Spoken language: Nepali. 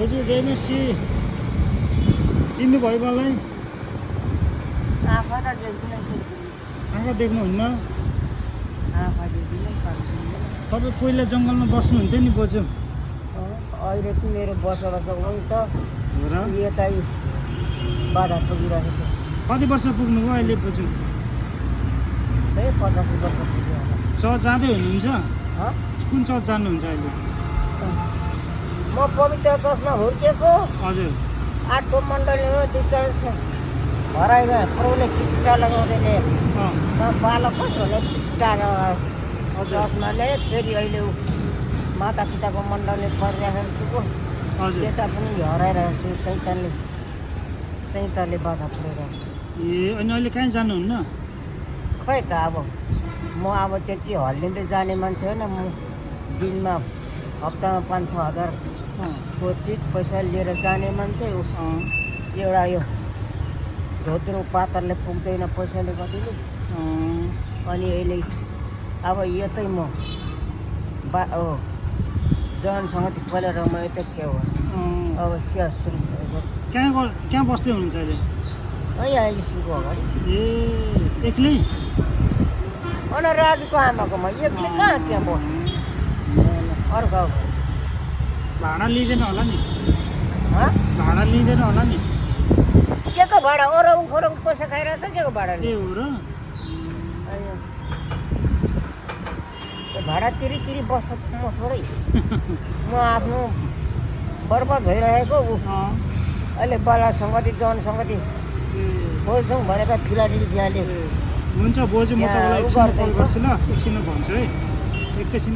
बोजू जय मसी चिन्नु भयो मलाई आँखा देख्नुहुन्न तपाईँ पहिला जङ्गलमा बस्नुहुन्थ्यो नि बोजू अहिले त मेरो बसोबास हुन्छ हो र यतै बाधा पुगिरहेको छ कति वर्ष पुग्नुभयो अहिले बोजू त्यही 85 वर्ष पुग्यो होला चर्च जाँदै हुनुहुन्छ हँ? कुन चर्च जानुहुन्छ अहिले म पवित्र चर्चमा हुर्किएको हजुर 8को मण्डलीमा दिक्क हराएर प्रभुले टिक्टा लगाउँदै ल्याए अँ बालक कस भने टिक्टा लगायो चर्चमा ल्याए फेरि अहिले माता पिताको मण्डलले परिरहेको छु हजुर त्यता पनि हराइरहेको छु सैतानले बाधा पुऱ्याइरहेको छु ए अनि अहिले कहीँ जानुहुन्न खै त अब म अब त्यति हल्लिँदै जाने मान्छे होइन म दिनमा हप्तामा 5-6 हजारको चिज पैसा लिएर जाने मान्छे अँ एउटा यो धोत्रो पातरले पुग्दैन पैसाले कतिले अनि अहिले अब यतै म जनसँग पहिला र म यतै सेवा अब सेवा सुरु गरेको कहाँ बस्दै हुनुहुन्छ अहिले यहाँ स्कुलको अगाडि ए एक्लै अनि राजुको आमाकोमा एक्लै कहाँ त्यहाँ बस्नु अर्को भाडा लिँदैन होला नि हँ भाडा लिँदैन होला नि के को भाडा ओरौँ खोरौँ पैसा खाइरहेको छ के को भाडा ए हो र भाडा तिरी बस्छ म थोरै म आफ्नो बर्बाद भइरहेको अँ अहिले बाला सङ्गति जन सङ्गति खोज्छौँ भनेर फिलाडेली बिहाले हुन्छ बोजू म यहाँ तपाईँलाई उ एकछिन कल गर्दैछ। गर्छु ल एकछिनमा भन्छु है एकैछिन